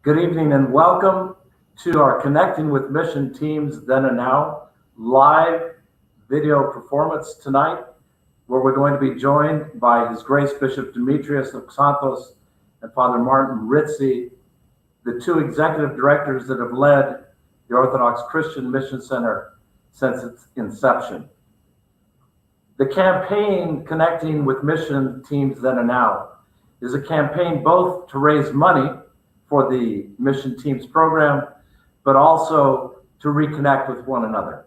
Good evening and welcome to our Connecting with Mission Teams Then and Now live video performance tonight, where we're going to be joined by His Grace Bishop Demetrius of Santos and Father Martin Ritzy, the two executive directors that have led the Orthodox Christian Mission Center since its inception. The campaign Connecting with Mission Teams Then and Now is a campaign both to raise money for the Mission Teams program, but also to reconnect with one another.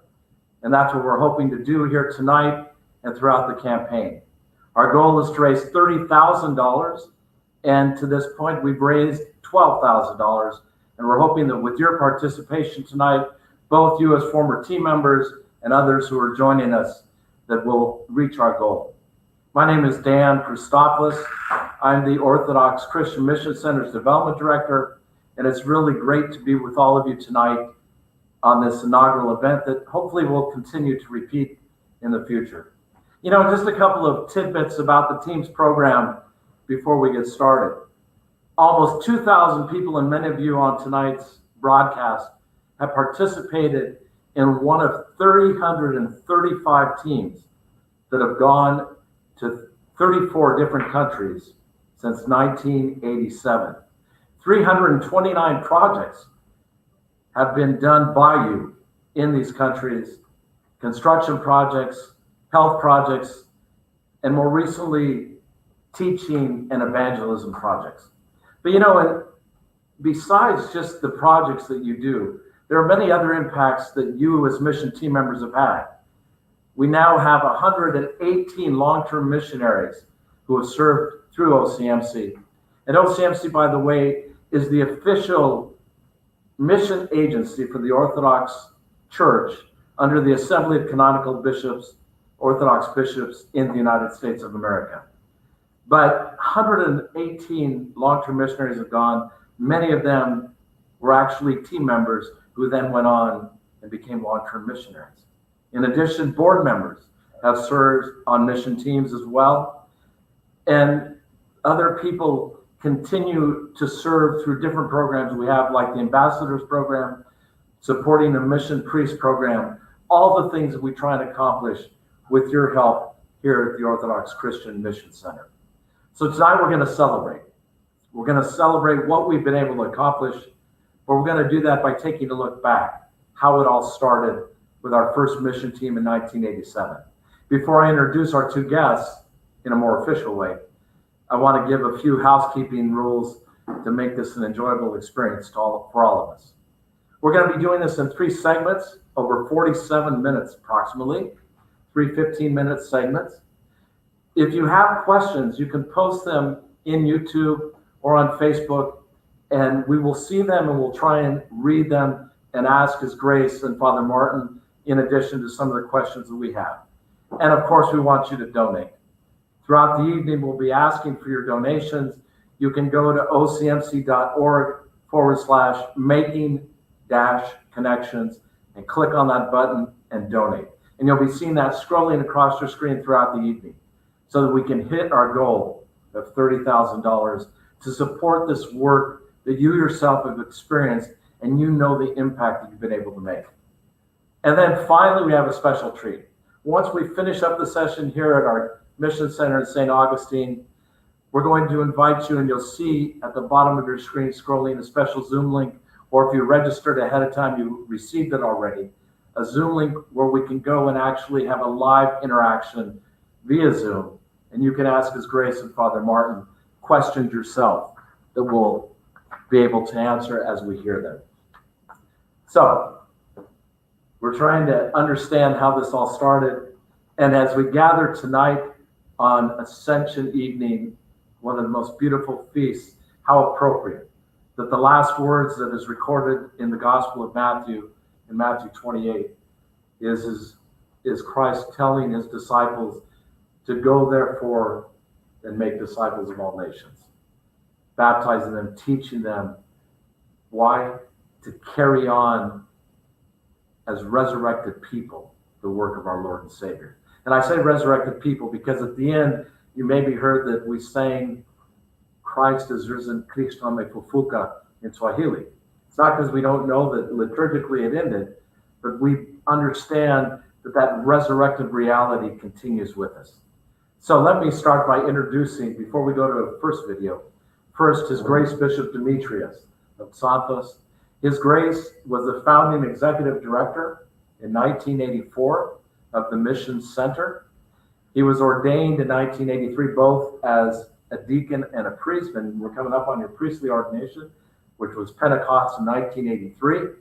And that's what we're hoping to do here tonight and throughout the campaign. Our goal is to raise $30,000, and to this point, we've raised $12,000. And we're hoping that with your participation tonight, both you as former team members and others who are joining us, that we'll reach our goal. My name is Dan Christopoulos. I'm the Orthodox Christian Mission Center's Development Director, and it's really great to be with all of you tonight on this inaugural event that hopefully will continue to repeat in the future. You know, just a couple of tidbits about the Teams program before we get started. Almost 2,000 people, and many of you on tonight's broadcast, have participated in one of 335 teams that have gone to 34 different countries since 1987. 329 projects have been done by you in these countries: construction projects, health projects, and more recently, teaching and evangelism projects. But you know, and besides just the projects that you do, there are many other impacts that you as mission team members have had. We now have 118 long-term missionaries who have served through OCMC. And OCMC, by the way, is the official mission agency for the Orthodox Church under the Assembly of Canonical Bishops, Orthodox bishops in the United States of America. But 118 long-term missionaries have gone. Many of them were actually team members who then went on and became long-term missionaries. In addition, board members have served on mission teams as well. And other people continue to serve through different programs we have, like the Ambassadors Program, supporting the Mission Priest Program, all the things that we try and accomplish with your help here at the Orthodox Christian Mission Center. So tonight we're going to celebrate. We're going to celebrate what we've been able to accomplish, but we're going to do that by taking a look back, how it all started with our first mission team in 1987. Before I introduce our two guests in a more official way, I want to give a few housekeeping rules to make this an enjoyable experience for all of us. We're going to be doing this in 3 segments over 47 minutes approximately, 3 15-minute segments. If you have questions, you can post them in YouTube or on Facebook, and we will see them and we'll try and read them and ask His Grace and Father Martin in addition to some of the questions that we have. And of course, we want you to donate. Throughout the evening, we'll be asking for your donations. You can go to ocmc.org/making-connections and click on that button and donate. And you'll be seeing that scrolling across your screen throughout the evening so that we can hit our goal of $30,000 to support this work that you yourself have experienced and you know the impact that you've been able to make. And then finally, we have a special treat. Once we finish up the session here at our Mission Center in St. Augustine, we're going to invite you, and you'll see at the bottom of your screen scrolling a special Zoom link, or if you registered ahead of time, you received it already, a Zoom link where we can go and actually have a live interaction via Zoom, and you can ask His Grace and Father Martin questions yourself that we'll be able to answer as we hear them. So, we're trying to understand how this all started, and as we gather tonight on Ascension evening, one of the most beautiful feasts, how appropriate that the last words that is recorded in the Gospel of Matthew, in Matthew 28, is Christ telling His disciples to go therefore and make disciples of all nations, baptizing them, teaching them. Why? To carry on as resurrected people the work of our Lord and Savior. And I say resurrected people because at the end, you maybe heard that we sang Christ is risen, Christo me fufuka, in Swahili. It's not because we don't know that liturgically it ended, but we understand that that resurrected reality continues with us. So let me start by introducing, before we go to the first video, first His Grace Bishop Demetrius of Santos. His Grace was the founding executive director in 1984 of the Mission Center. He was ordained in 1983 both as a deacon and a priest, and we're coming up on your priestly ordination, which was Pentecost in 1983.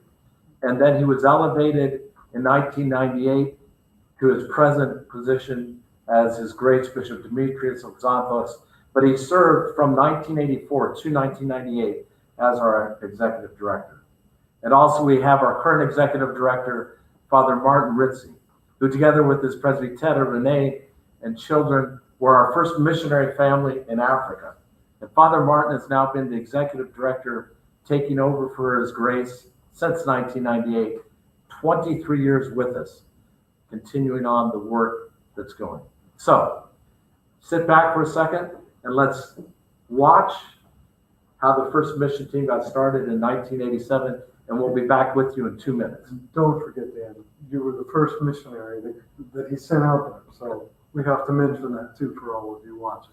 And then he was elevated in 1998 to his present position as His Grace Bishop Demetrius of Santos, but he served from 1984 to 1998 as our executive director. And also we have our current executive director, Father Martin Ritzy, who together with his presbytera, Renee, and children were our first missionary family in Africa. And Father Martin has now been the executive director, taking over for His Grace since 1998, 23 years with us, continuing on the work that's going. So sit back for a second and let's watch how the first mission team got started in 1987, and we'll be back with you in 2 minutes. Don't forget, Dan, you were the first missionary that he sent out there, so we have to mention that too for all of you watching.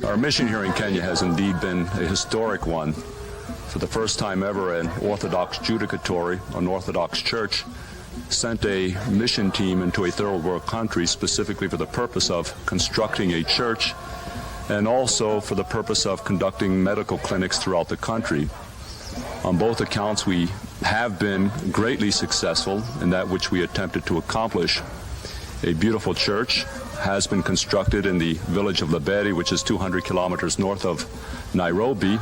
Our mission here in Kenya has indeed been a historic one. For the first time ever, an Orthodox judicatory, an Orthodox church, sent a mission team into a third world country specifically for the purpose of constructing a church and also for the purpose of conducting medical clinics throughout the country. On both accounts, we have been greatly successful in that which we attempted to accomplish. A beautiful church has been constructed in the village of Laberi, which is 200 kilometers north of Nairobi,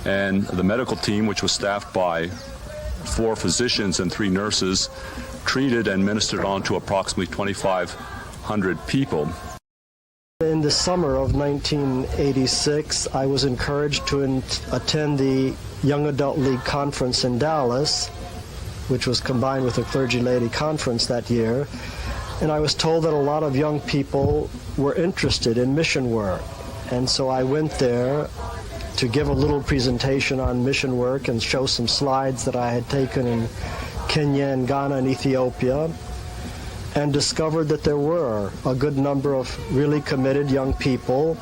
and the medical team, which was staffed by 4 physicians and 3 nurses, treated and ministered on to approximately 2,500 people. In the summer of 1986, I was encouraged to attend the Young Adult League Conference in Dallas, which was combined with the Clergy Lady Conference that year. And I was told that a lot of young people were interested in mission work. And so I went there to give a little presentation on mission work and show some slides that I had taken in Kenya and Ghana and Ethiopia, and discovered that there were a good number of really committed young people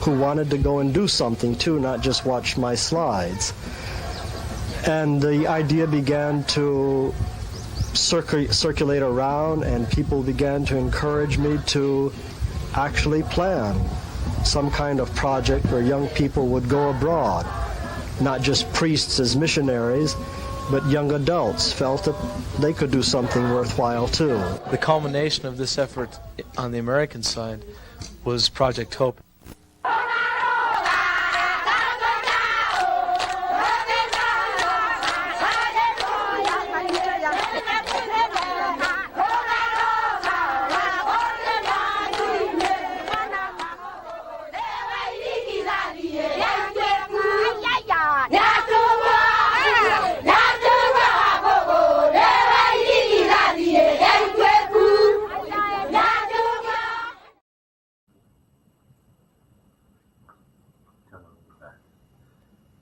who wanted to go and do something too, not just watch my slides. And the idea began to circulate around, and people began to encourage me to actually plan some kind of project where young people would go abroad. Not just priests as missionaries, but young adults felt that they could do something worthwhile too. The culmination of this effort on the American side was Project Hope.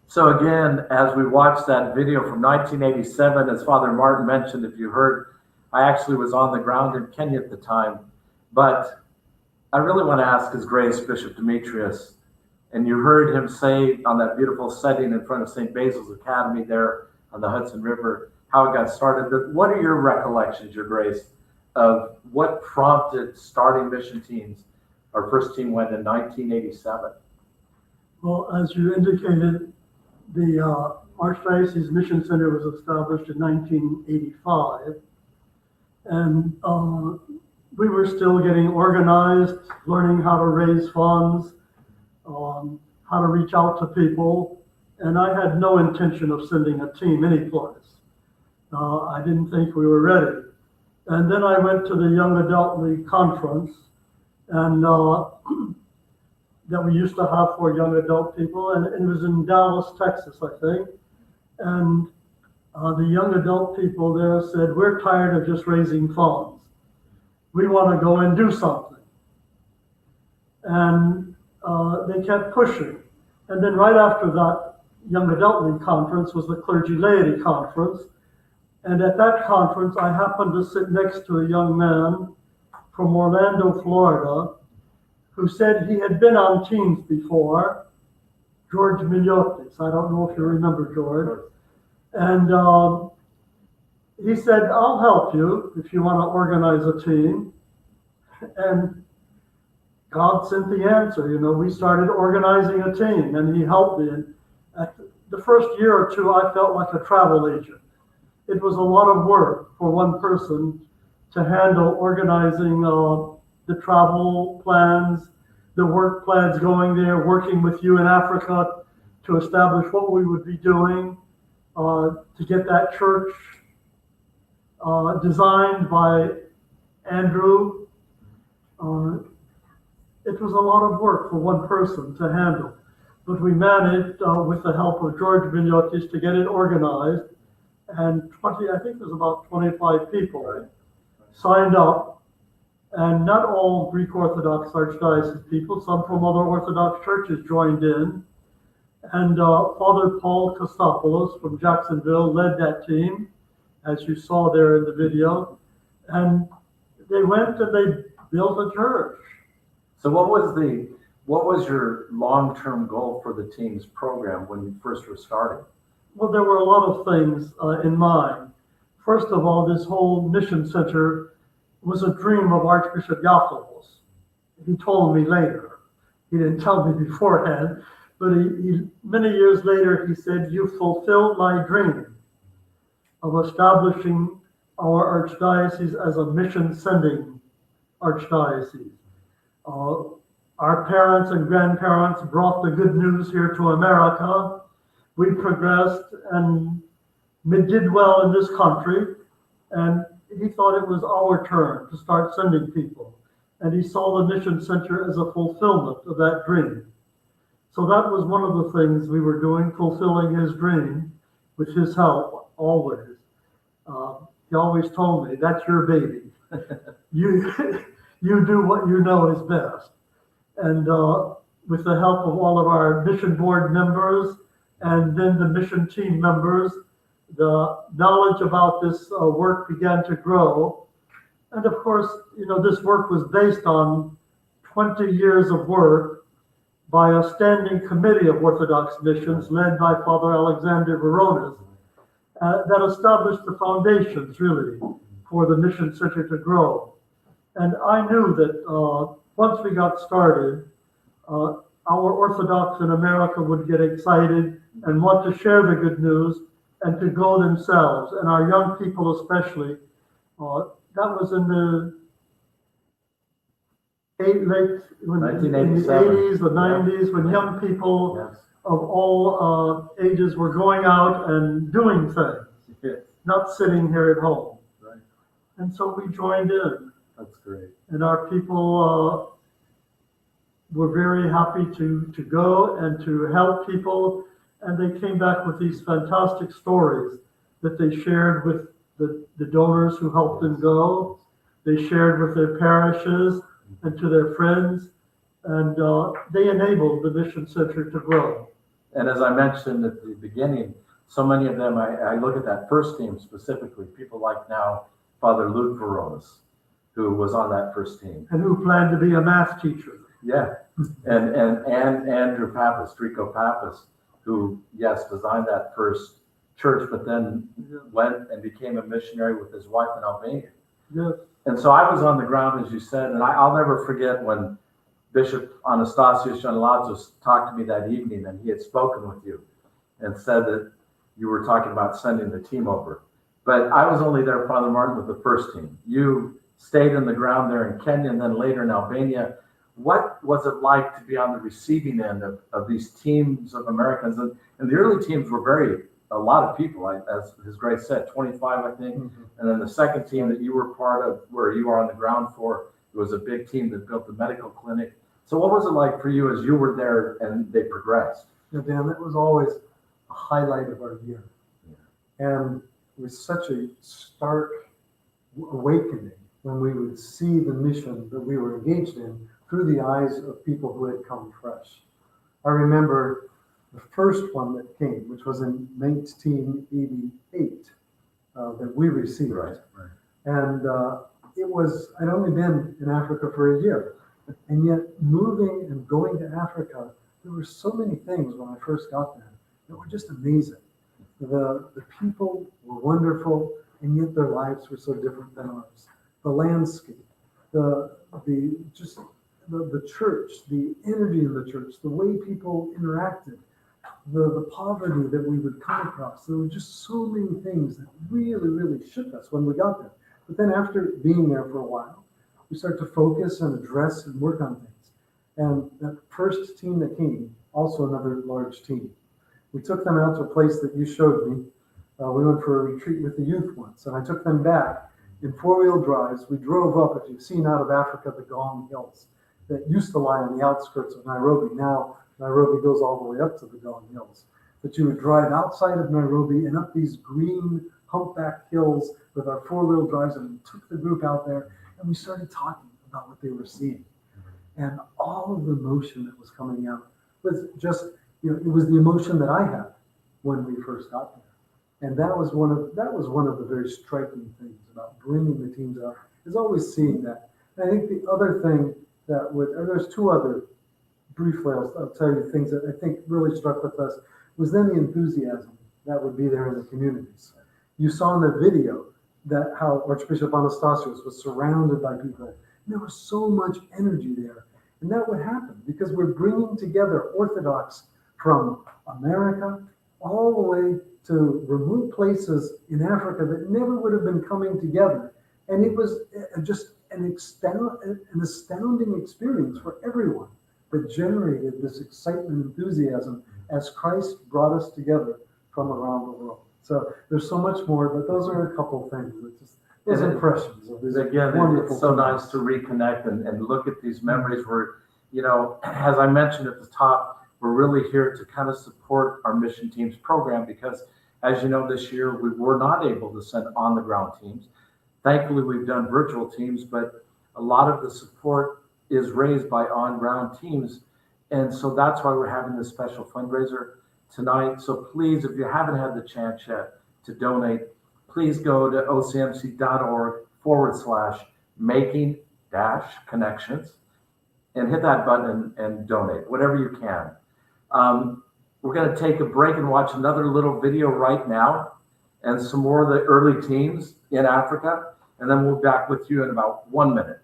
So again, as we watched that video from 1987, as Father Martin mentioned, if you heard, I actually was on the ground in Kenya at the time. But I really want to ask His Grace Bishop Demetrius, and you heard him say on that beautiful setting in front of St. Basil's Academy there on the Hudson River, how it got started. But what are your recollections, Your Grace, of what prompted starting mission teams? Our first team went in 1987. Well, as you indicated, the Archdiocese Mission Center was established in 1985, and we were still getting organized, learning how to raise funds, how to reach out to people, and I had no intention of sending a team anyplace. I didn't think we were ready. And then I went to the Young Adult League Conference, and that we used to have for young adult people, and it was in Dallas, Texas, I think. And the young adult people there said, we're tired of just raising funds. we want to go and do something. And they kept pushing. And then right after that Young Adult League Conference was the Clergy Laity Conference. And at that conference, I happened to sit next to a young man from Orlando, Florida, who said he had been on teams before, George Miliotis. I don't know if you remember George. And he said, I'll help you if you want to organize a team. And God sent the answer. You know, we started organizing a team, and he helped me. And at the first year or two, I felt like a travel agent. It was a lot of work for one person to handle organizing the travel plans, the work plans going there, working with you in Africa to establish what we would be doing, to get that church designed by Andrew. It was a lot of work for one person to handle, but we managed with the help of George Miliotis to get it organized, and I think there's about 25 people signed up, and not all Greek Orthodox Archdiocese people, some from other Orthodox churches joined in, and Father Paul Kostopoulos from Jacksonville led that team, as you saw there in the video, and they went and they built a church. So what was your long-term goal for the team's program when you first were starting? Well, there were a lot of things in mind. First of all, this whole mission center was a dream of Archbishop Yakovos. He told me later. He didn't tell me beforehand, but he many years later, he said, you fulfilled my dream of establishing our archdiocese as a mission-sending archdiocese. Our parents and grandparents brought the good news here to America. We progressed and did well in this country, and he thought it was our turn to start sending people. And he saw the mission center as a fulfillment of that dream. So that was one of the things we were doing, fulfilling his dream with his help, always. He always told me, that's your baby. You do what you know is best. And with the help of all of our mission board members and then the mission team members, the knowledge about this work began to grow. And of course, you know, this work was based on 20 years of work by a standing committee of Orthodox missions led by Father Alexander Veronis that established the foundations, really, for the mission center to grow. And I knew that once we got started, our Orthodox in America would get excited and want to share the good news and to go themselves, and our young people especially. That was in the in the 80s, the 90s, when young people of all ages were going out and doing things, not sitting here at home. Right. And so we joined in. That's great. And our people were very happy to go and to help people. And they came back with these fantastic stories that they shared with the donors who helped them go. They shared with their parishes and to their friends. And they enabled the mission center to grow. And as I mentioned at the beginning, so many of them, I look at that first team specifically, people like now Father Luke Veronis, who was on that first team. And who planned to be a math teacher. Yeah, and Andrew Pappas, Rico Pappas, who, yes, designed that first church, but then went and became a missionary with his wife in Albania. Yes. And so I was on the ground, as you said, and I'll never forget when Bishop Anastasios Janelatzos talked to me that evening, and he had spoken with you and said that you were talking about sending the team over. But I was only there, Father Martin, with the first team. You stayed in the ground there in Kenya and then later in Albania. What was it like to be on the receiving end of these teams of Americans? And the early teams were a lot of people, as His Grace said, 25, I think. Mm-hmm. And then the second team that you were part of, where you were on the ground for, it was a big team that built the medical clinic. So what was it like for you as you were there and they progressed? Yeah, Dan, it was always a highlight of our year. Yeah. And it was such a stark awakening when we would see the mission that we were engaged in through the eyes of people who had come fresh. I remember the first one that came, which was in 1988, that we received. Right. And it was, I'd only been in Africa for a year. And yet moving and going to Africa, there were so many things when I first got there that were just amazing. The people were wonderful, and yet their lives were so different than ours. The landscape, the church, the energy of the church, the way people interacted, the poverty that we would come across. There were just so many things that really, really shook us when we got there. But then after being there for a while, we start to focus and address and work on things. And that first team that came, also another large team, we took them out to a place that you showed me. We went for a retreat with the youth once, and I took them back in four-wheel drives. We drove up, if you've seen out of Africa, the Gong Hills that used to lie on the outskirts of Nairobi. Now Nairobi goes all the way up to the Gong Hills. But you would drive outside of Nairobi and up these green humpback hills with our four-wheel drives, and we took the group out there, and we started talking about what they were seeing. And all of the emotion that was coming out was just, it was the emotion that I had when we first got there. And that was one of the very striking things about bringing the teams out, is always seeing that. And I think the other thing there's two other briefly, I'll tell you things that I think really struck with us, was then the enthusiasm that would be there in the communities. You saw in the video that how Archbishop Anastasios was surrounded by people. And there was so much energy there. And that would happen because we're bringing together Orthodox from America all the way to remote places in Africa that never would have been coming together. And it was just an astounding experience for everyone that generated this excitement and enthusiasm as Christ brought us together from around the world. So there's so much more, but those are a couple things that just those impressions of these wonderful. It's so nice to reconnect and look at these memories where, as I mentioned at the top, we're really here to kind of support our mission teams program because, as you know, this year we were not able to send on the ground teams. Thankfully, we've done virtual teams, but a lot of the support is raised by on-ground teams. And so that's why we're having this special fundraiser tonight. So please, if you haven't had the chance yet to donate, please go to ocmc.org/making-connections and hit that button and donate, whatever you can. We're going to take a break and watch another little video right now and some more of the early teams in Africa. And then we'll be back with you in about 1 minute.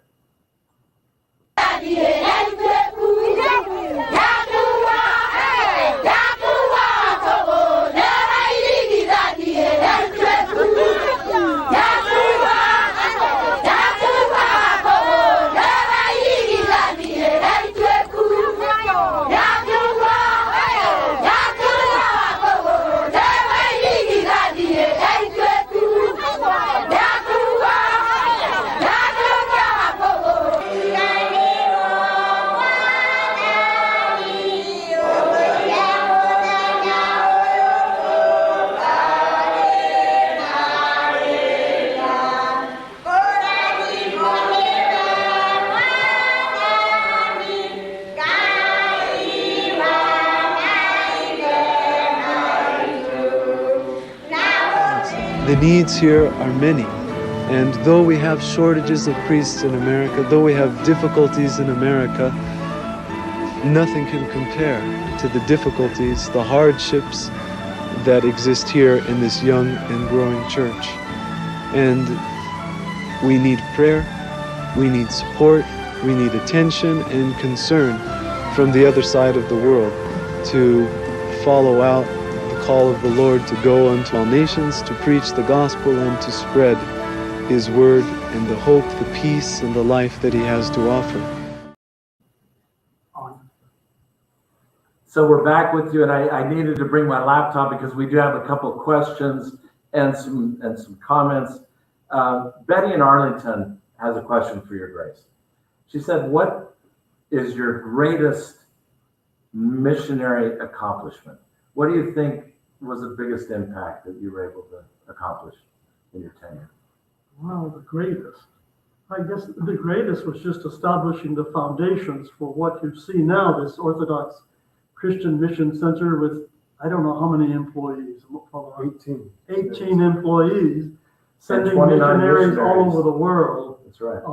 The needs here are many, and though we have shortages of priests in America, though we have difficulties in America, nothing can compare to the difficulties, the hardships that exist here in this young and growing church. And we need prayer, we need support, we need attention and concern from the other side of the world to follow out the call of the Lord to go unto all nations, to preach the gospel and to spread His word and the hope, the peace, and the life that He has to offer. So we're back with you, and I needed to bring my laptop because we do have a couple of questions and some comments. Betty in Arlington has a question for Your Grace. She said, "What is your greatest missionary accomplishment? What do you think was the biggest impact that you were able to accomplish in your tenure?" Wow, the greatest. I guess the greatest was just establishing the foundations for what you see now, this Orthodox Christian Mission Center with, I don't know how many employees. 18. 18 employees, sending 29 missionaries all missionaries. over the world. That's right.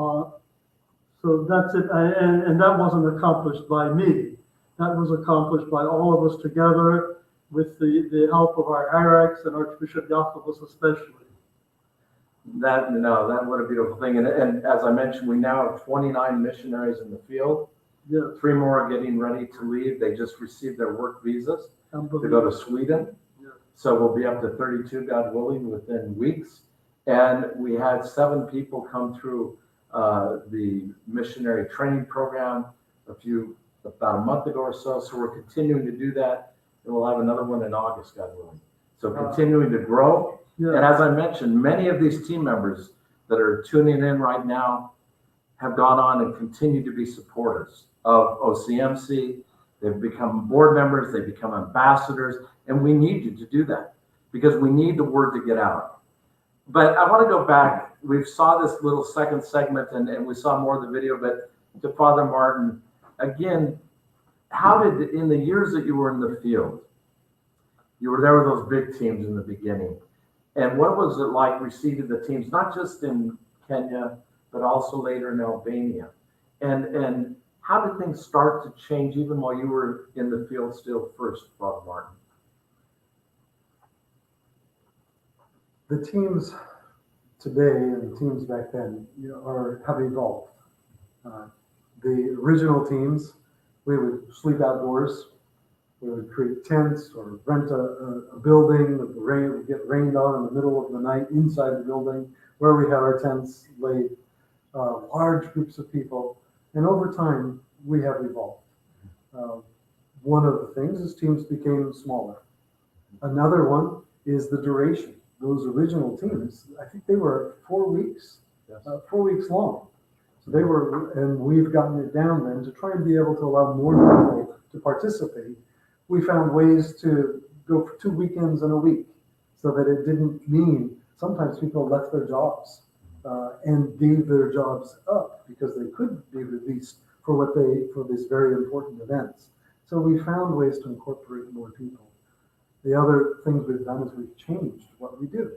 So that's it, and that wasn't accomplished by me. That was accomplished by all of us together with the help of our hierarchs and Archbishop Jacobus especially. That what a beautiful thing. And as I mentioned, we now have 29 missionaries in the field. Yeah, 3 more are getting ready to leave. They just received their work visas to go unbelievable. to Sweden. Yeah. So we'll be up to 32, God willing, within weeks. And we had 7 people come through the missionary training program about a month ago or so. So we're continuing to do that. And we'll have another one in August, God willing. So continuing to grow. Yeah. And as I mentioned, many of these team members that are tuning in right now have gone on and continue to be supporters of OCMC. They've become board members, they've become ambassadors, and we need you to do that because we need the word to get out. But I want to go back. We saw this little second segment and we saw more of the video, but to Father Martin, again, how did, in the years that you were in the field, you were there with those big teams in the beginning, and what was it like receiving the teams, not just in Kenya, but also later in Albania? And how did things start to change even while you were in the field still first, Father Martin? The teams today and the teams back then, have evolved. The original teams, we would sleep outdoors. We would create tents or rent a building that the rain would get rained on in the middle of the night inside the building where we had our tents laid, large groups of people. And over time, we have evolved. One of the things is teams became smaller. Another one is the duration. Those original teams, I think they were 4 weeks, Yes. 4 weeks long. So they were, and we've gotten it down then to try and be able to allow more people to participate. We found ways to go for 2 weekends in a week so that it didn't mean sometimes people left their jobs and gave their jobs up because they couldn't be released for these very important events. So we found ways to incorporate more people. The other things we've done is we've changed what we do.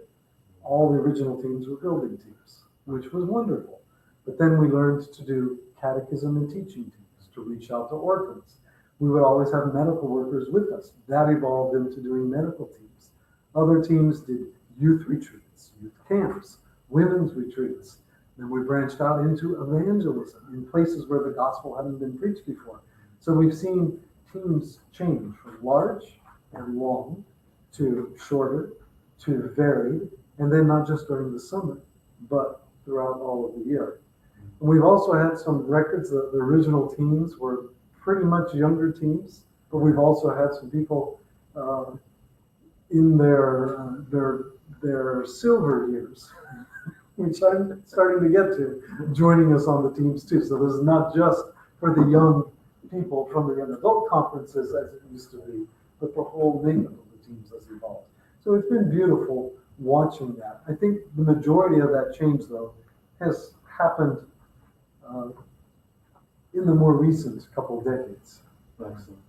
All the original teams were building teams, which was wonderful. But then we learned to do catechism and teaching teams, to reach out to orphans. We would always have medical workers with us. That evolved into doing medical teams. Other teams did youth retreats, youth camps, women's retreats. Then we branched out into evangelism in places where the gospel hadn't been preached before. So we've seen teams change from large and long to shorter to varied, and then not just during the summer, but throughout all of the year. And we've also had some records that the original teams were pretty much younger teams, but we've also had some people in their silver years, which I'm starting to get to, joining us on the teams too. So this is not just for the young people from the young adult conferences as it used to be, but the whole makeup of the teams has evolved. So it's been beautiful watching that. I think the majority of that change, though, has happened in the more recent couple of decades. Excellent.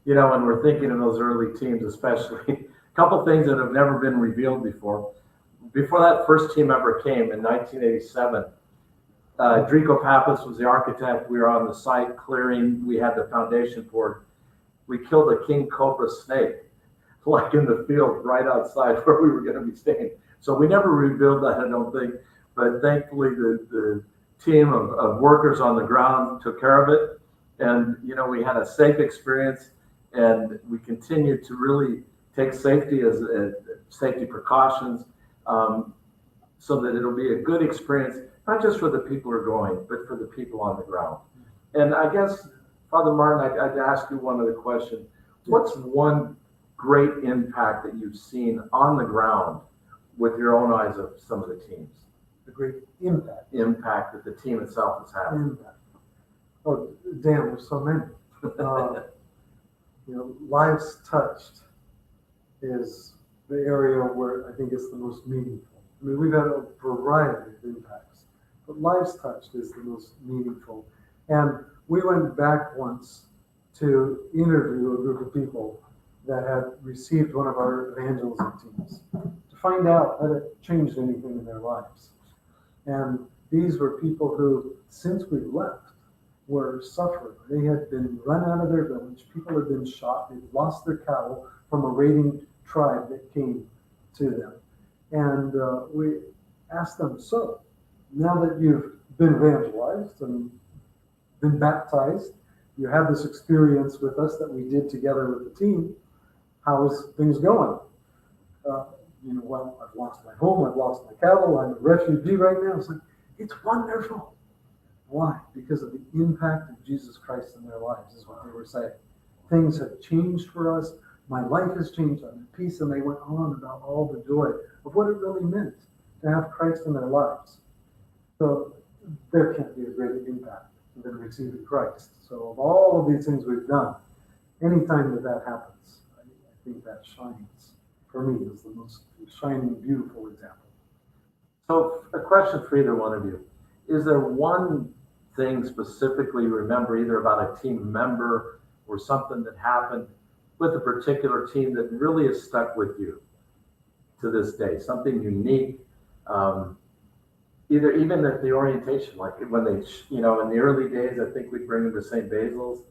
When we're thinking of those early teams, especially, a couple things that have never been revealed before. Before that first team ever came in 1987, Drico Pappas was the architect. We were on the site clearing. We had the foundation poured. We killed a king cobra snake, like in the field right outside where we were going to be staying. So we never revealed that, I don't think. But thankfully, the team of workers on the ground took care of it. And, we had a safe experience, and we continued to really take safety as safety precautions so that it'll be a good experience, not just for the people who are going, but for the people on the ground. And I guess, Father Martin, I'd ask you one other question. What's one great impact that you've seen on the ground with your own eyes of some of the teams? The great impact. Impact that the team itself has had. Impact. Oh, damn, there's so many. Lives touched is the area where I think it's the most meaningful. I mean, we've had a variety of impacts. but lives touched is the most meaningful. And we went back once to interview a group of people that had received one of our evangelism teams to find out had it changed anything in their lives. And these were people who, since we left, were suffering. They had been run out of their village. People had been shot. They'd lost their cattle from a raiding tribe that came to them. And we asked them, so now that you've been evangelized and been baptized, you had this experience with us that we did together with the team, how is things going? Well, I've lost my home, I've lost my cattle, I'm a refugee right now. It's like, it's wonderful. Why? Because of the impact of Jesus Christ in their lives, is what they were saying. Things have changed for us. My life has changed. I'm at peace. And they went on about all the joy of what it really meant to have Christ in their lives. So there can't be a greater impact than receiving Christ. So of all of these things we've done, anytime that happens, I think that shines, for me, is the most shining, beautiful example. So a question for either one of you. Is there one thing specifically you remember, either about a team member or something that happened with a particular team that really has stuck with you to this day? Something unique, either even at the orientation, like when they, in the early days, I think we'd bring them to St. Basil's,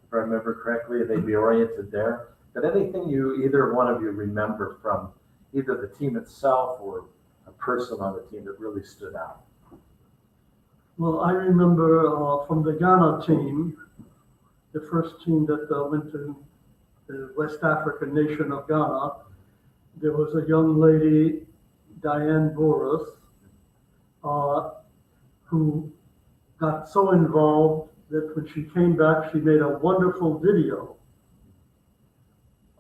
if I remember correctly, they'd be oriented there. But anything either one of you remember from either the team itself or a person on the team that really stood out? Well, I remember from the Ghana team, the first team that went to the West African nation of Ghana, there was a young lady, Diane Boris, who got so involved that when she came back, she made a wonderful video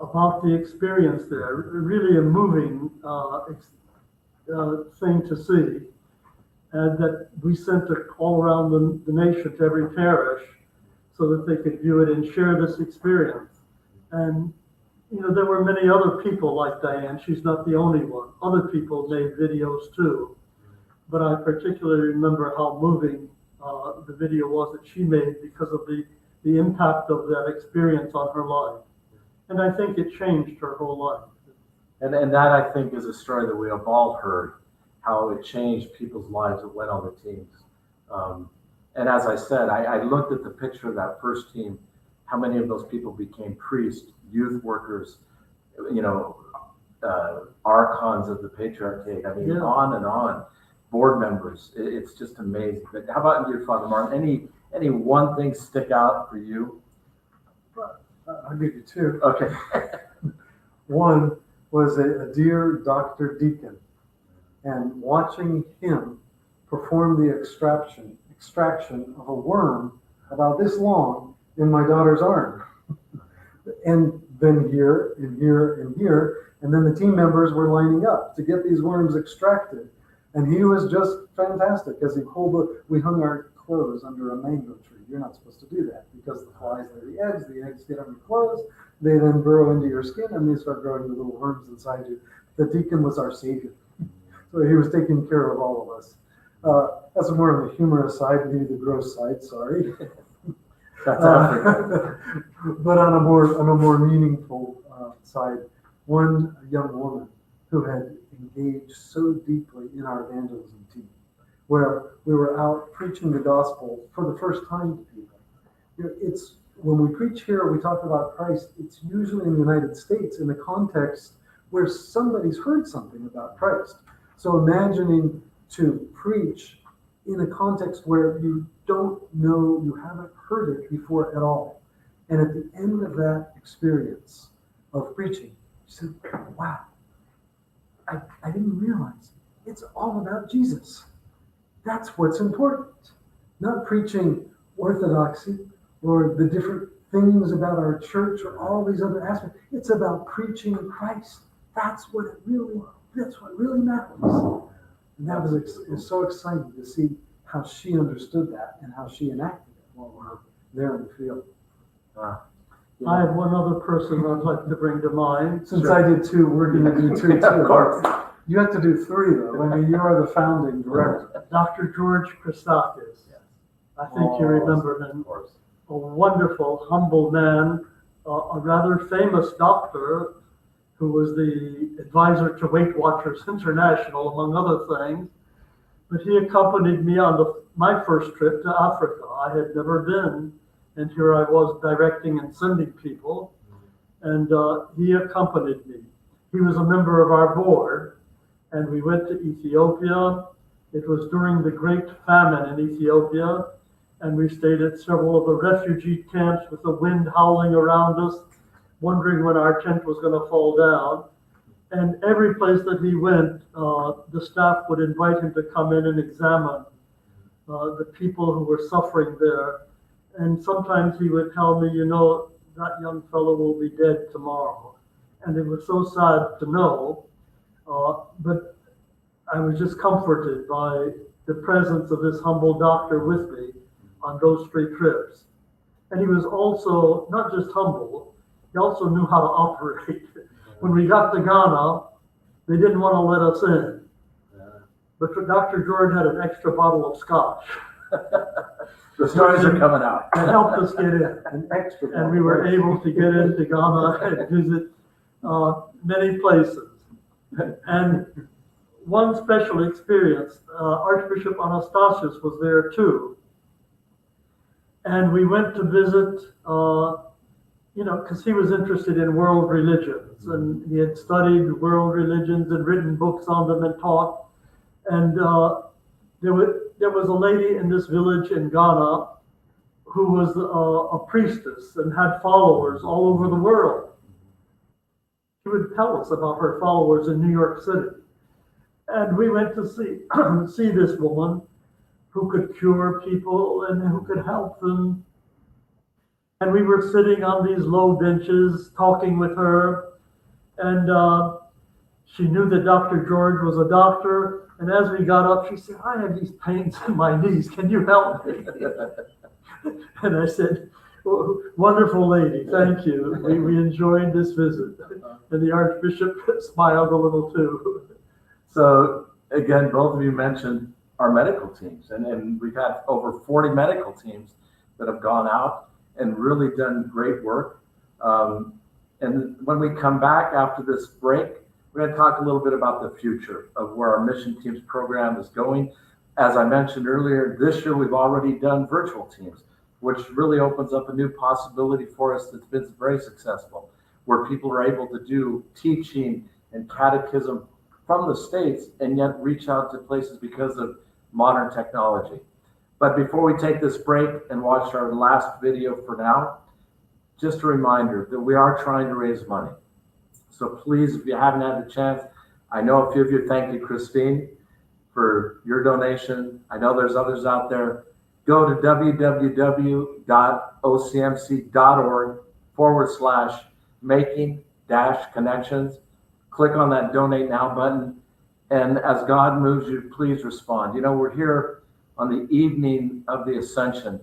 about the experience there. Really a moving thing to see. And that we sent it all around the nation to every parish so that they could view it and share this experience. And, there were many other people like Diane. She's not the only one. Other people made videos too. But I particularly remember how moving the video was that she made because of the impact of that experience on her life. And I think it changed her whole life. And that, I think, is a story that we have all heard, how it changed people's lives that went on the teams. And as I said, I looked at the picture of that first team, how many of those people became priests, youth workers, archons of the patriarchate. I mean, Yeah. on and on, board members. It's just amazing. But how about you, Father Martin? Any one thing stick out for you? I'll give you two. Okay. One was a dear Dr. Deacon, and watching him perform the extraction of a worm about this long in my daughter's arm. And then here and here and here, and then the team members were lining up to get these worms extracted. And he was just fantastic as we hung our clothes under a mango tree. You're not supposed to do that because the flies lay the eggs get on your clothes, they then burrow into your skin and they start growing the little worms inside you. The deacon was our savior. So he was taking care of all of us. That's more on the humorous side, maybe the gross side, sorry. That's Africa. But on a more meaningful side, one young woman who had engaged so deeply in our evangelism team, where we were out preaching the gospel for the first time to people. It's when we preach here, we talk about Christ. It's usually in the United States in a context where somebody's heard something about Christ. So imagining to preach in a context where you don't know, you haven't heard it before at all. And at the end of that experience of preaching, you said, wow, I didn't realize it's all about Jesus. That's what's important. Not preaching orthodoxy or the different things about our church or all these other aspects. It's about preaching Christ. That's what really matters. And that was so exciting to see how she understood that and how she enacted it while we were there in the field. I have one other person I'd like to bring to mind. Since I did two, we're going to do two too. Of course. You have to do three, though. I mean, you are the founding director. Dr. George Christakis. I think you remember him. Of course. A wonderful, humble man, a rather famous doctor who was the advisor to Weight Watchers International, among other things. But he accompanied me on my first trip to Africa. I had never been, and here I was directing and sending people, and he accompanied me. He was a member of our board, and we went to Ethiopia. It was during the Great Famine in Ethiopia, and we stayed at several of the refugee camps with the wind howling around us, wondering when our tent was going to fall down. And every place that he went, the staff would invite him to come in and examine the people who were suffering there. And sometimes he would tell me, you know, that young fellow will be dead tomorrow. And it was so sad to know, but I was just comforted by the presence of this humble doctor with me on those 3 trips. And he was also not just humble, he also knew how to operate. When we got to Ghana, they didn't want to let us in. But Dr. George had an extra bottle of scotch. The stories are coming out. That helped us get in. An extra. And we were able to get into Ghana and visit many places. And one special experience, Archbishop Anastasius was there too. And we went to visit, because he was interested in world religions, and he had studied world religions and written books on them and taught. And there was a lady in this village in Ghana who was a priestess and had followers all over the world. She would tell us about her followers in New York City. And we went to see this woman who could cure people and who could help them. And we were sitting on these low benches talking with her. And she knew that Dr. George was a doctor. And as we got up, she said, I have these pains in my knees. Can you help me? And I said, wonderful lady, thank you. We enjoyed this visit. And the Archbishop smiled a little too. So again, both of you mentioned our medical teams, and we've had over 40 medical teams that have gone out and really done great work. And when we come back after this break, we're going to talk a little bit about the future of where our mission teams program is going. As I mentioned earlier, this year we've already done virtual teams, which really opens up a new possibility for us that's been very successful, where people are able to do teaching and catechism from the States and yet reach out to places because of modern technology. But before we take this break and watch our last video for now, just a reminder that we are trying to raise money. So please, if you haven't had the chance, I know a few of you, thank you, Christine, for your donation. I know there's others out there. Go to www.ocmc.org/making-connections. Click on that donate now button. And as God moves you, please respond. You know, we're here on the evening of the Ascension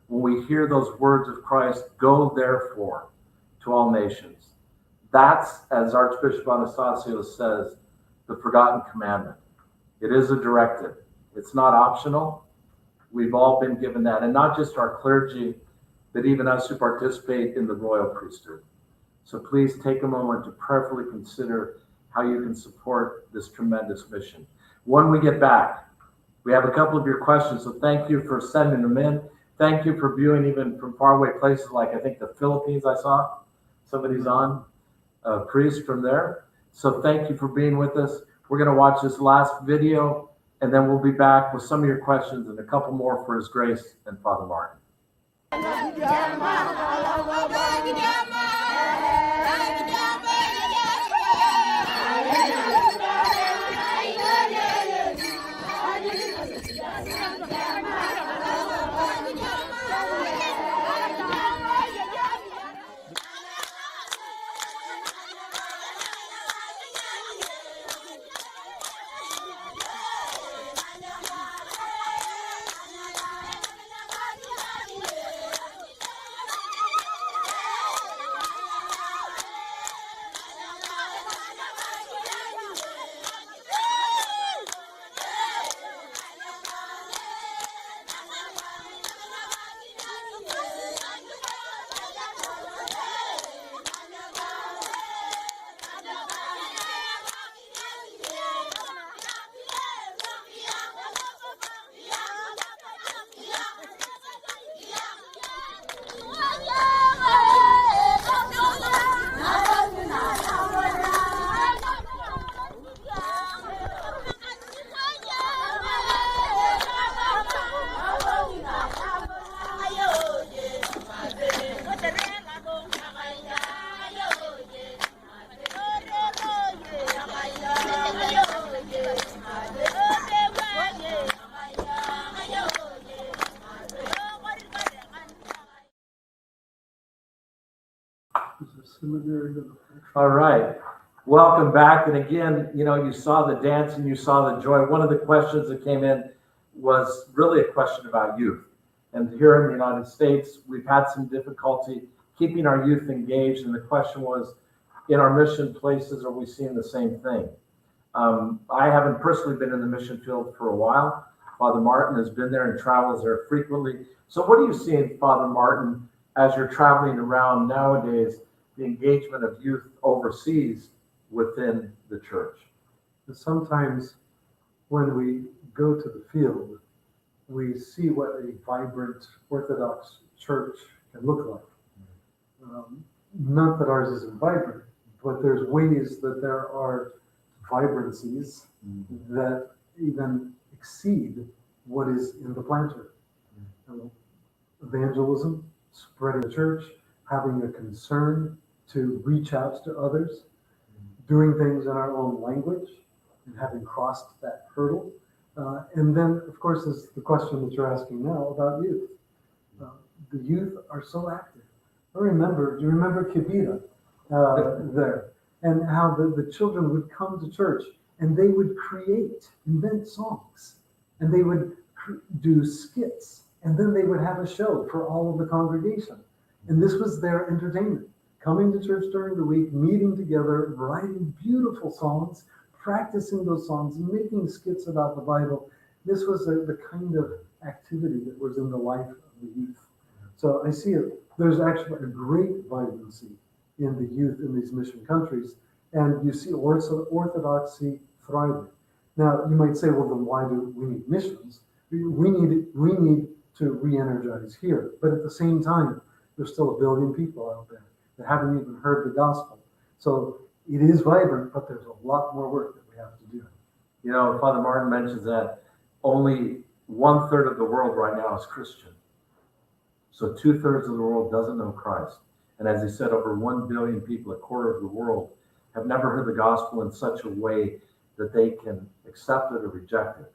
when we hear those words of Christ, go therefore to all nations. That's, as Archbishop Anastasios says, the forgotten commandment. It is a directive. It's not optional. We've all been given that, and not just our clergy, but even us who participate in the royal priesthood. So please take a moment to prayerfully consider how you can support this tremendous mission. When we get back, we have a couple of your questions, so thank you for sending them in. Thank you for viewing even from faraway places like I think the Philippines. I saw somebody's on, a priest from there. So thank you for being with us. We're going to watch this last video, and then we'll be back with some of your questions and a couple more for His Grace and Father Martin. Seminary. All right. Welcome back. And again, you saw the dance and you saw the joy. One of the questions that came in was really a question about youth. And here in the United States, we've had some difficulty keeping our youth engaged. And the question was, in our mission places, are we seeing the same thing? I haven't personally been in the mission field for a while. Father Martin has been there and travels there frequently. So what are you seeing, Father Martin, as you're traveling around nowadays, the engagement of youth overseas within the church? Sometimes when we go to the field, we see what a vibrant Orthodox church can look like. Not that ours isn't vibrant, but there's ways that there are vibrancies that even exceed what is in the planter. Evangelism, spreading the church, having a concern to reach out to others, doing things in our own language, and having crossed that hurdle. And then, of course, is the question that you're asking now about youth. The youth are so active. Do you remember Kibita there? And how the children would come to church and they would invent songs, and they would do skits, and then they would have a show for all of the congregation. And this was their entertainment. Coming to church during the week, meeting together, writing beautiful songs, practicing those songs, and making skits about the Bible. This was the kind of activity that was in the life of the youth. So I see there's actually a great vibrancy in the youth in these mission countries, and you see orthodoxy thriving. Now, you might say, well, then why do we need missions? We need to re-energize here. But at the same time, there's still 1 billion people out there that haven't even heard the gospel. So it is vibrant, but there's a lot more work that we have to do. Father Martin mentions that only 1/3 of the world right now is Christian. So 2/3 of the world doesn't know Christ. And as he said, over 1 billion people, 1/4 of the world, have never heard the gospel in such a way that they can accept it or reject it.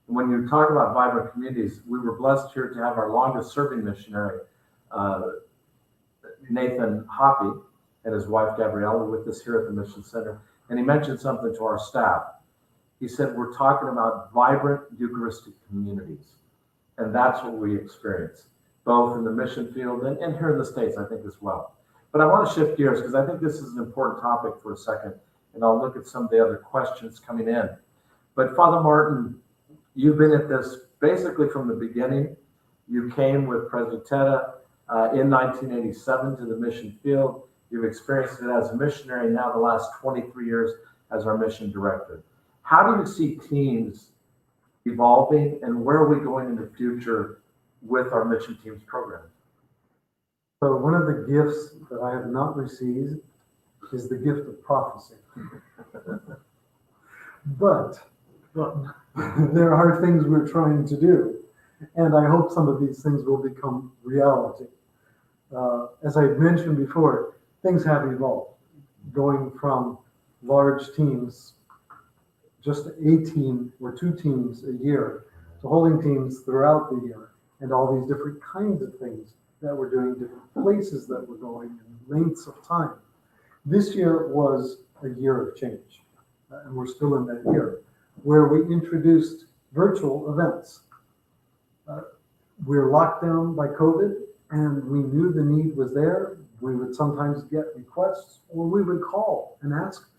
And when you talk about vibrant communities, we were blessed here to have our longest serving missionary, Nathan Hoppy, and his wife Gabriella with us here at the Mission Center. And he mentioned something to our staff. He said, we're talking about vibrant Eucharistic communities. And that's what we experience, both in the mission field and here in the States, I think, as well. But I want to shift gears because I think this is an important topic for a second, and I'll look at some of the other questions coming in. But Father Martin, you've been at this basically from the beginning. You came with President Teta in 1987 to the mission field. You've experienced it as a missionary now the last 23 years as our mission director. How do you see teams evolving, and where are we going in the future with our mission teams program? So one of the gifts that I have not received is the gift of prophecy. But there are things we're trying to do, and I hope some of these things will become reality. As I mentioned before, things have evolved, going from large teams, just a team or 2 teams a year, to holding teams throughout the year, and all these different kinds of things that we're doing, different places that we're going, and lengths of time. This year was a year of change, and we're still in that year, where we introduced virtual events. We're locked down by COVID, and we knew the need was there. We would sometimes get requests, or we would call and ask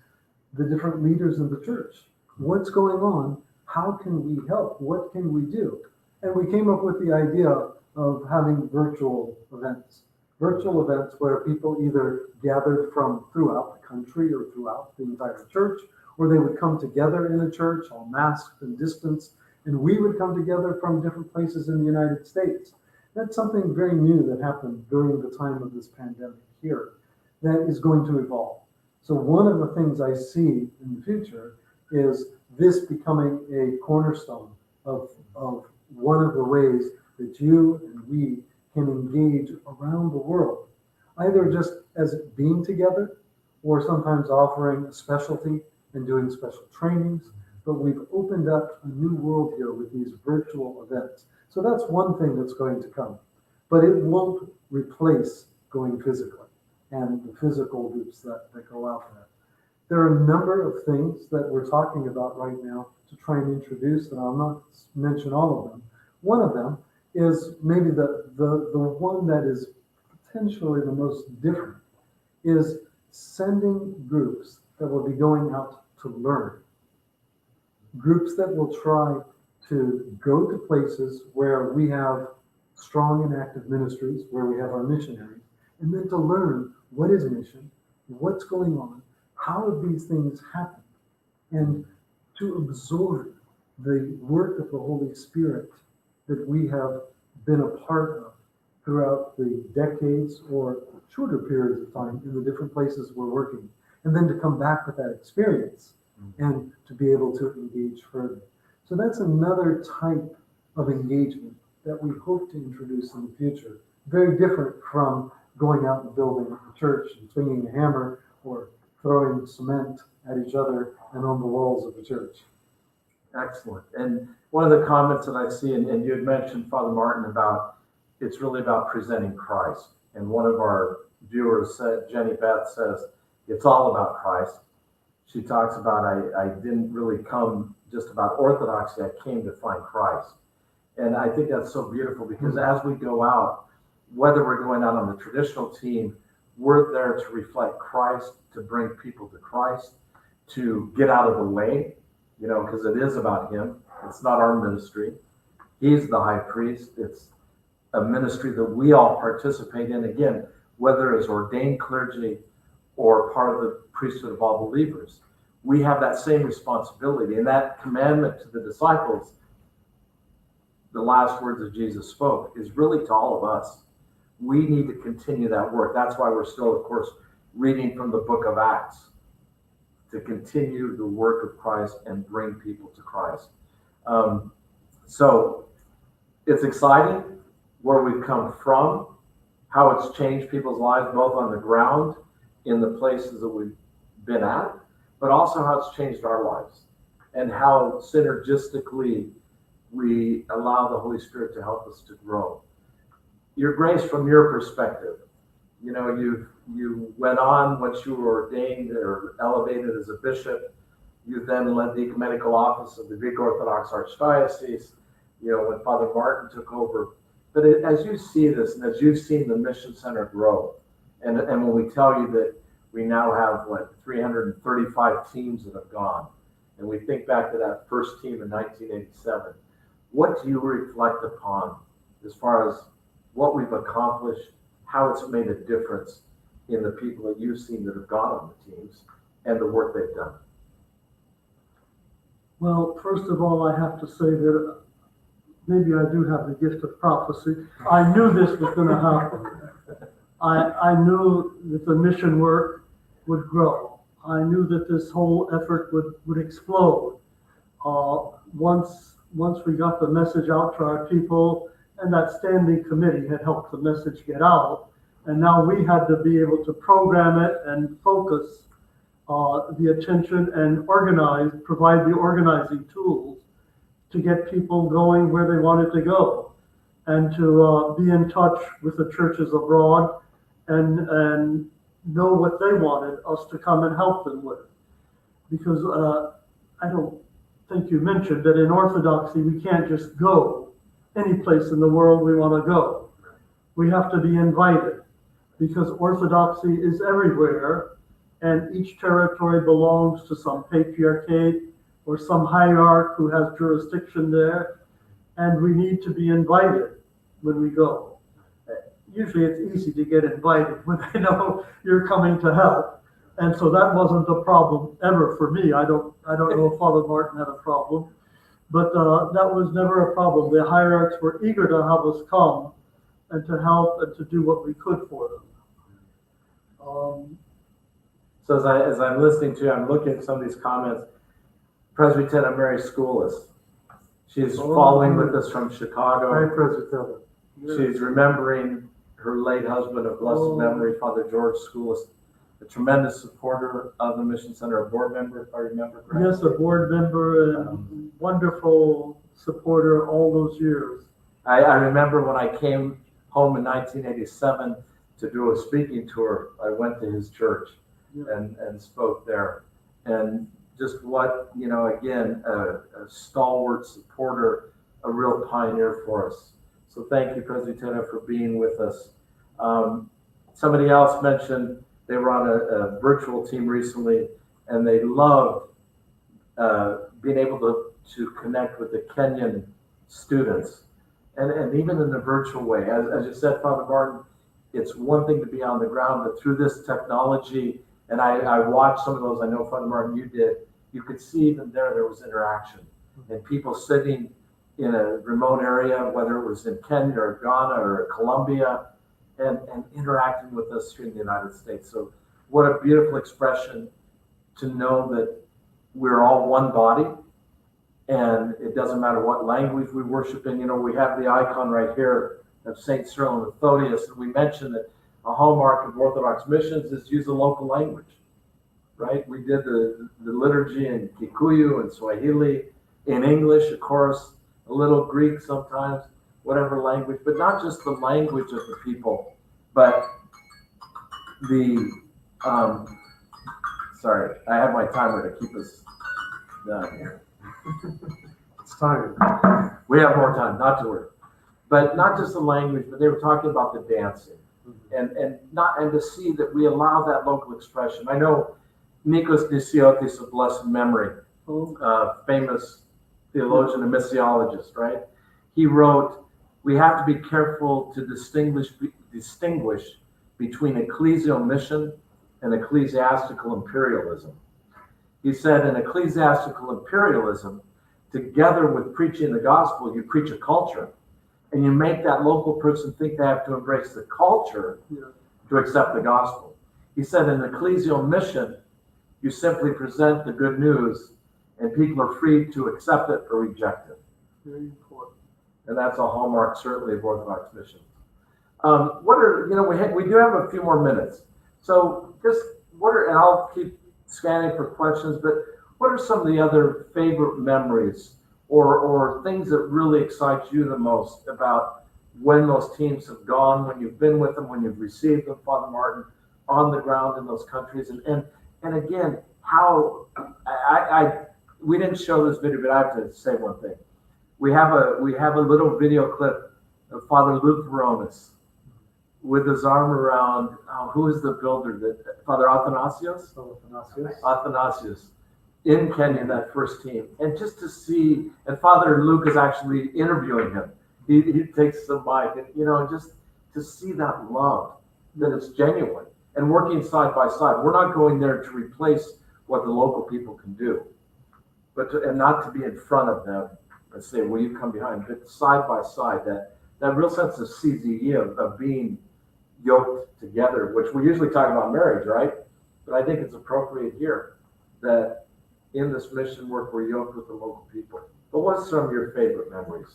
the different leaders in the church, what's going on? How can we help? What can we do? And we came up with the idea of having virtual events where people either gathered from throughout the country or throughout the entire church, or they would come together in a church, all masked and distanced, and we would come together from different places in the United States. That's something very new that happened during the time of this pandemic here that is going to evolve. So one of the things I see in the future is this becoming a cornerstone of one of the ways that you and we can engage around the world, either just as being together or sometimes offering a specialty and doing special trainings. But we've opened up a new world here with these virtual events. So that's one thing that's going to come, but it won't replace going physically. and the physical groups that go out there. There are a number of things that we're talking about right now to try and introduce, and I'll not mention all of them. One of them is maybe the one that is potentially the most different, is sending groups that will be going out to learn. Groups that will try to go to places where we have strong and active ministries, where we have our missionaries, and then to learn what is mission, what's going on, how have these things happened, and to absorb the work of the Holy Spirit that we have been a part of throughout the decades or shorter periods of time in the different places we're working, and then to come back with that experience and to be able to engage further. So that's another type of engagement that we hope to introduce in the future. Very different from going out and building a church and swinging a hammer or throwing cement at each other and on the walls of the church. Excellent. And one of the comments that I see, and you had mentioned, Father Martin, about it's really about presenting Christ. And one of our viewers said, Jenny Beth says, it's all about Christ. She talks about, I didn't really come just about orthodoxy, I came to find Christ. And I think that's so beautiful because as we go out, whether we're going out on the traditional team, we're there to reflect Christ, to bring people to Christ, to get out of the way, because it is about him. It's not our ministry. He's the high priest. It's a ministry that we all participate in, again, whether as ordained clergy or part of the priesthood of all believers. We have that same responsibility. And that commandment to the disciples, the last words that Jesus spoke, is really to all of us. We need to continue that work. That's why we're still, of course, reading from the book of Acts, to continue the work of Christ and bring people to Christ. So it's exciting where we've come from, how it's changed people's lives, both on the ground, in the places that we've been at, but also how it's changed our lives and how synergistically we allow the Holy Spirit to help us to grow. Your Grace, from your perspective, you went on once you were ordained or elevated as a bishop. You then led the ecumenical office of the Greek Orthodox Archdiocese, when Father Martin took over. But as you see this, and as you've seen the Mission Center grow, and when we tell you that we now have, 335 teams that have gone, and we think back to that first team in 1987, what do you reflect upon as far as what we've accomplished, how it's made a difference in the people that you've seen that have gone on the teams and the work they've done? Well, first of all, I have to say that maybe I do have the gift of prophecy. I knew this was going to happen. I knew that the mission work would grow. I knew that this whole effort would explode. Once we got the message out to our people, and that standing committee had helped the message get out, and now we had to be able to program it and focus the attention and provide the organizing tools to get people going where they wanted to go, and to be in touch with the churches abroad and know what they wanted us to come and help them with. Because I don't think you mentioned that in Orthodoxy, we can't just go any place in the world we want to go. We have to be invited, because Orthodoxy is everywhere, and each territory belongs to some patriarchate or some hierarch who has jurisdiction there, and we need to be invited when we go. Usually it's easy to get invited when they know you're coming to help, and so that wasn't a problem ever for me. I don't know if Father Martin had a problem, but that was never a problem. The hierarchs were eager to have us come and to help and to do what we could for them. So as I'm listening to you, I'm looking at some of these comments. Presbyterian Mary Schoolis, she's following with us from Chicago. Hi, Presbyterian. She's remembering her late husband of blessed memory, Father George Schoolis, a tremendous supporter of the Mission Center, a board member, if I remember correctly. Yes, a board member and wonderful supporter all those years. I remember when I came home in 1987 to do a speaking tour, I went to his church and spoke there. And just what, again, a stalwart supporter, a real pioneer for us. So thank you, President, for being with us. Somebody else mentioned they were on a virtual team recently, and they loved being able to connect with the Kenyan students, and even in a virtual way. As you said, Father Martin, it's one thing to be on the ground, but through this technology, and I watched some of those, I know, Father Martin, you did, you could see even there was interaction, and people sitting in a remote area, whether it was in Kenya or Ghana or Colombia, and interacting with us here in the United States. So what a beautiful expression to know that we're all one body, and it doesn't matter what language we worship in. We have the icon right here of St. Cyril and Methodius, and we mentioned that a hallmark of Orthodox missions is use a local language, right? We did the liturgy in Kikuyu and Swahili, in English, of course, a little Greek sometimes, whatever language, but not just the language of the people, but the, sorry, I have my timer to keep us done here. It's time. We have more time, not to worry. But not just the language, but they were talking about the dancing, and to see that we allow that local expression. I know Nikos Nisiotis of blessed memory, famous theologian and missiologist, right? He wrote, we have to be careful to distinguish between ecclesial mission and ecclesiastical imperialism. He said, in ecclesiastical imperialism, together with preaching the gospel, you preach a culture, and you make that local person think they have to embrace the culture to accept the gospel. He said, in ecclesial mission, you simply present the good news, and people are free to accept it or reject it. Very important. And that's a hallmark, certainly, of Orthodox mission. We do have a few more minutes. So and I'll keep scanning for questions, but what are some of the other favorite memories or things that really excite you the most about when those teams have gone, when you've been with them, when you've received them, Father Martin, on the ground in those countries? And again, how we didn't show this video, but I have to say one thing. We have a little video clip of Father Luke Veronis with his arm around, who is the builder? Father Athanasios? Athanasios in Kenya, that first team. And just to see, and Father Luke is actually interviewing him. He takes the mic, and just to see that love, that it's genuine, and working side by side. We're not going there to replace what the local people can do, and not to be in front of them and say, will you come behind? But side by side, that real sense of CZE, of being yoked together, which we usually talk about marriage, right? But I think it's appropriate here that in this mission work, we're yoked with the local people. But what's some of your favorite memories?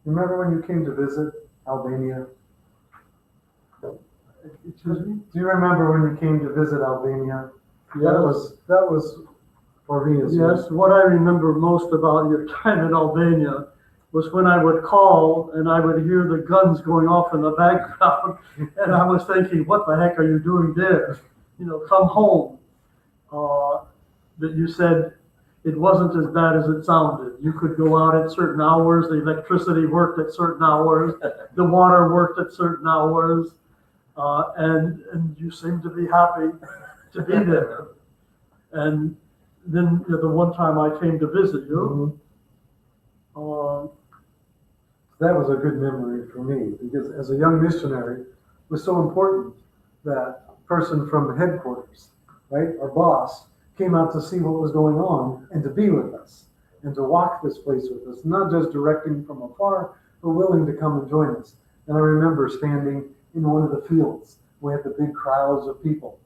Remember when you came to visit Albania? Excuse me? Do you remember when you came to visit Albania? Yes. That was for me as well. Yes, what I remember most about your time in Albania was when I would call and I would hear the guns going off in the background, and I was thinking, what the heck are you doing there? Come home. That you said it wasn't as bad as it sounded. You could go out at certain hours, the electricity worked at certain hours, the water worked at certain hours, and you seemed to be happy to be there. And then the one time I came to visit you, that was a good memory for me, because as a young missionary, it was so important that person from headquarters, right, our boss, came out to see what was going on and to be with us and to walk this place with us, not just directing from afar, but willing to come and join us. And I remember standing in one of the fields. We had the big crowds of people,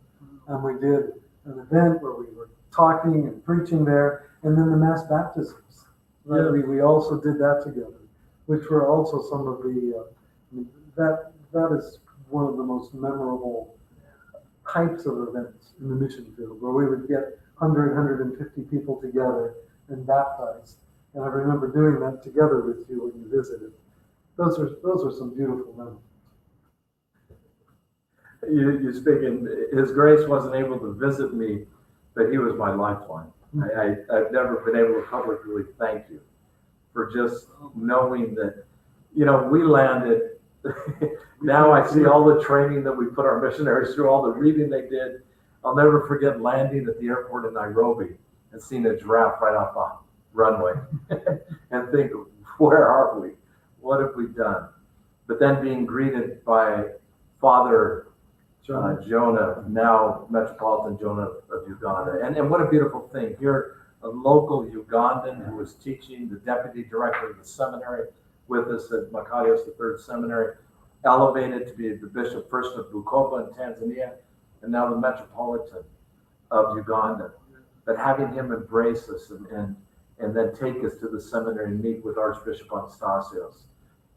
and we did an event where we were talking and preaching there, and then the mass baptisms. Right? Yeah. We also did that together, which were also some of the that is one of the most memorable types of events in the mission field, where we would get 150 people together and baptized. And I remember doing that together with you when you visited. Those are some beautiful memories. You speaking, His Grace wasn't able to visit me, but He was my lifeline. I've never been able to publicly thank you for just knowing that, we landed. Now I see all the training that we put our missionaries through, all the reading they did. I'll never forget landing at the airport in Nairobi and seeing a giraffe right off the runway and think, where are we? What have we done? But then being greeted by Father Jonah, now Metropolitan Jonah of Uganda. And what a beautiful thing. Here, a local Ugandan who was teaching, the deputy director of the seminary with us at Makarios III Seminary, elevated to be the bishop first of Bukoba in Tanzania, and now the Metropolitan of Uganda. But having him embrace us and then take us to the seminary and meet with Archbishop Anastasios.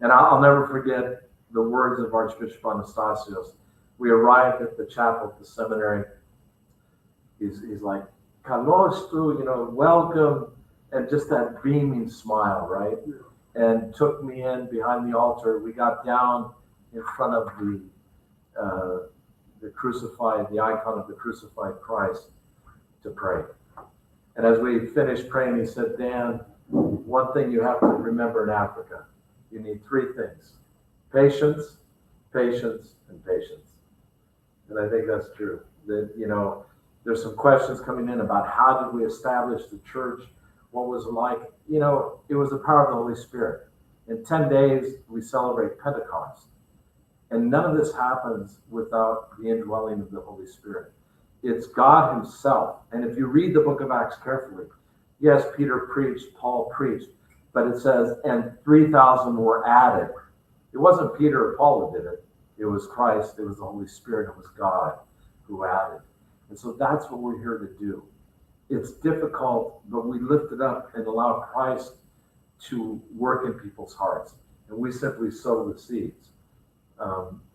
And I'll never forget the words of Archbishop Anastasios. We arrived at the chapel at the seminary. He's like, Kalostu, welcome, and just that beaming smile, right? And took me in behind the altar. We got down in front of the crucified, the icon of the crucified Christ to pray. And as we finished praying, he said, Dan, one thing you have to remember in Africa, you need three things: patience, patience, and patience. And I think that's true. That, there's some questions coming in about how did we establish the church? What was it like? It was the power of the Holy Spirit. In 10 days, we celebrate Pentecost. And none of this happens without the indwelling of the Holy Spirit. It's God himself. And if you read the book of Acts carefully, yes, Peter preached, Paul preached, but it says, and 3,000 were added. It wasn't Peter or Paul who did it. It was Christ, it was the Holy Spirit, it was God who added. And so that's what we're here to do. It's difficult, but we lift it up and allow Christ to work in people's hearts. And we simply sow the seeds.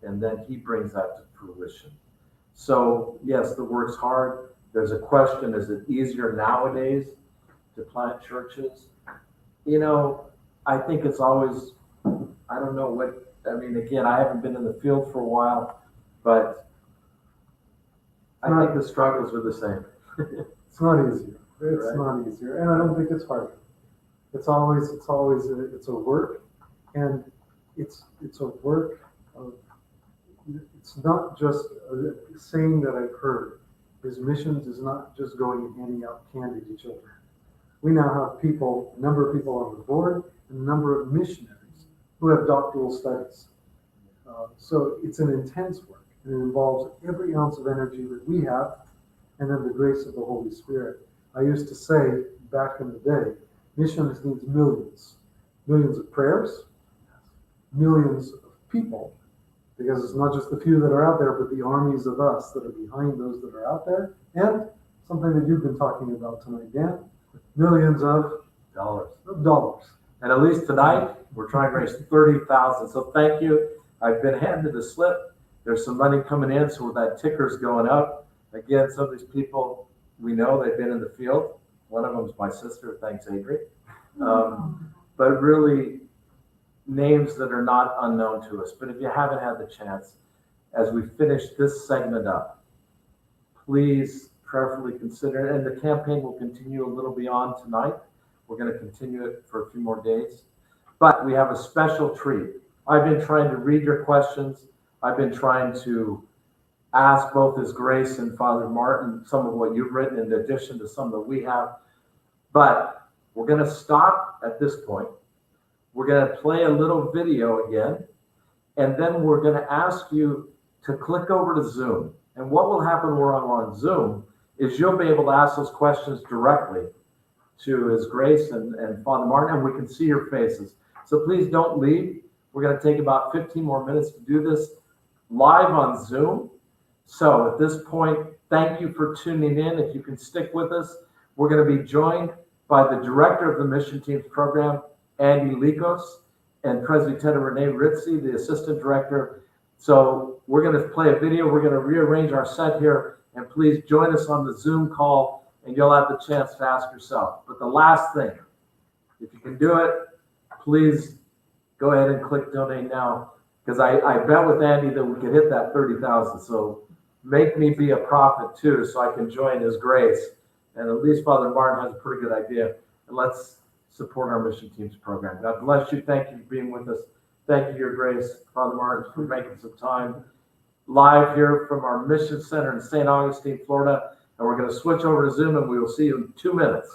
And then he brings that to fruition. So, yes, the work's hard. There's a question, is it easier nowadays to plant churches? I think it's always, I don't know what, again, I haven't been in the field for a while, but I think the struggles are the same. It's not easier. It's not easier. And I don't think it's harder. It's always a work, and it's a work of, it's not just a saying that I've heard, is missions is not just going and handing out candy to children. We now have a number of people on the board, and a number of missionaries who have doctoral studies. So it's an intense work, and it involves every ounce of energy that we have, and then the grace of the Holy Spirit. I used to say back in the day, missions needs millions of prayers, millions of people, because it's not just the few that are out there, but the armies of us that are behind those that are out there, and something that you've been talking about tonight, Dan, millions of dollars. And at least tonight, we're trying to raise $30,000. So thank you. I've been handed a slip. There's some money coming in, so that ticker's going up. Again, some of these people, we know they've been in the field. One of them is my sister. Thanks, Adri. But really, names that are not unknown to us. But if you haven't had the chance, as we finish this segment up, please prayerfully consider it. And the campaign will continue a little beyond tonight. We're going to continue it for a few more days. But we have a special treat. I've been trying to read your questions. I've been trying to ask both His Grace and Father Martin some of what you've written in addition to some that we have. But we're going to stop at this point. We're going to play a little video again, and then we're going to ask you to click over to Zoom. And what will happen when we're on Zoom is you'll be able to ask those questions directly to His Grace and Father Martin, and we can see your faces. So please don't leave. We're going to take about 15 more minutes to do this live on Zoom. So at this point, thank you for tuning in. If you can stick with us, we're going to be joined by the director of the Mission Teams program, Andy Likos, and Presbyter Renee Ritzi, the assistant director. So we're going to play a video. We're going to rearrange our set here, and please join us on the Zoom call, and you'll have the chance to ask yourself. But the last thing, if you can do it, please go ahead and click donate now. because I bet with Andy that we could hit that 30,000. So make me be a prophet too, so I can join his grace. And at least Father Martin has a pretty good idea. And let's support our mission teams program. God bless you. Thank you for being with us. Thank you, Your Grace, Father Martin, for making some time live here from our mission center in St. Augustine, Florida. And we're going to switch over to Zoom, and we will see you in 2 minutes.